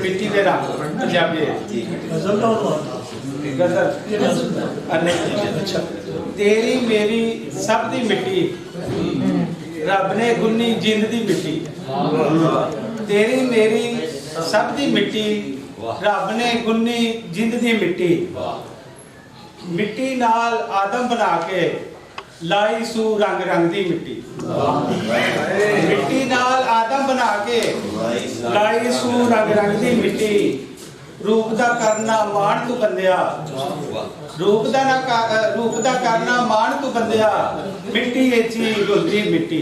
मिट्टी के रंग पंजाबी गजल तेरी मेरी सब दी मिट्टी रब ने गुन्नी जिंद दी मिट्टी तेरी मेरी सब दी मिट्टी रब ने गुन्नी जिंद दी मिट्टी मिट्टी नाल आदम बना के लाई सू रंग रंग दी मिट्टी मिट्टी नाल आदम बना के लाई सू रंग रंग दी मिट्टी रूप दा करना मान तू बंदिया रूप दा करना मान तू बंदिया मिट्टी एची गुलदी मिट्टी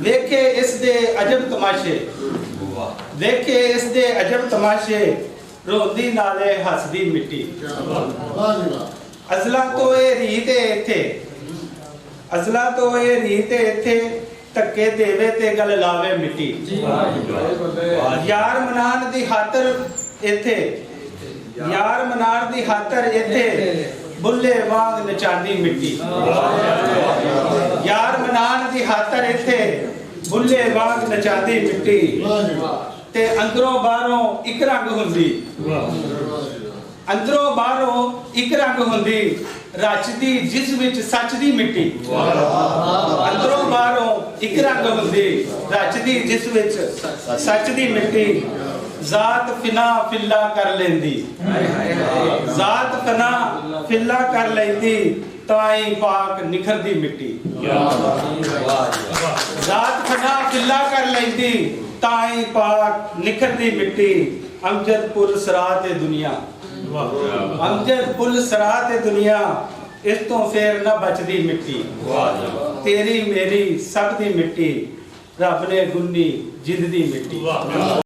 देखे इस दे अजब तमाशे देखे इस दे अजब तमाशे रोंदी नाले हसदी मिट्टी अजला तो ये रीत इथे अजला तो ये रीत इथे धक्के देवे ते गल लावे मिट्टी यार मनान दी खातर इथे यार मनान दी खातर इथे बुल्ले वांग नचांदी मिट्टी यार मनान दी खातर इथे बुल्ले वांग नचांदी मिट्टी ते अंदरों बाहरों इक रंग हुंदी अंदरों बाहरों एक रंग हुंदी रचदी जिस विच सच दी मिट्टी अंदरों बाहरों एक रंग हुंदी रचदी जिस विच सच दी मिट्टी जात फिना फिल्ला कर लेंदी जात फिना फिल्ला कर लेंदी ताई पाक निखर दी मिट्टी जात फिना फिल्ला कर लेंदी ताई पाक निखर दी मिट्टी अमजद पुल सरात ए दुनिया अमजद पुल सरात ए दुनिया इस तो फिर न बचदी मिट्टी तेरी मेरी सब दी मिट्टी रब ने गुन्नी जिंद दी मिट्टी।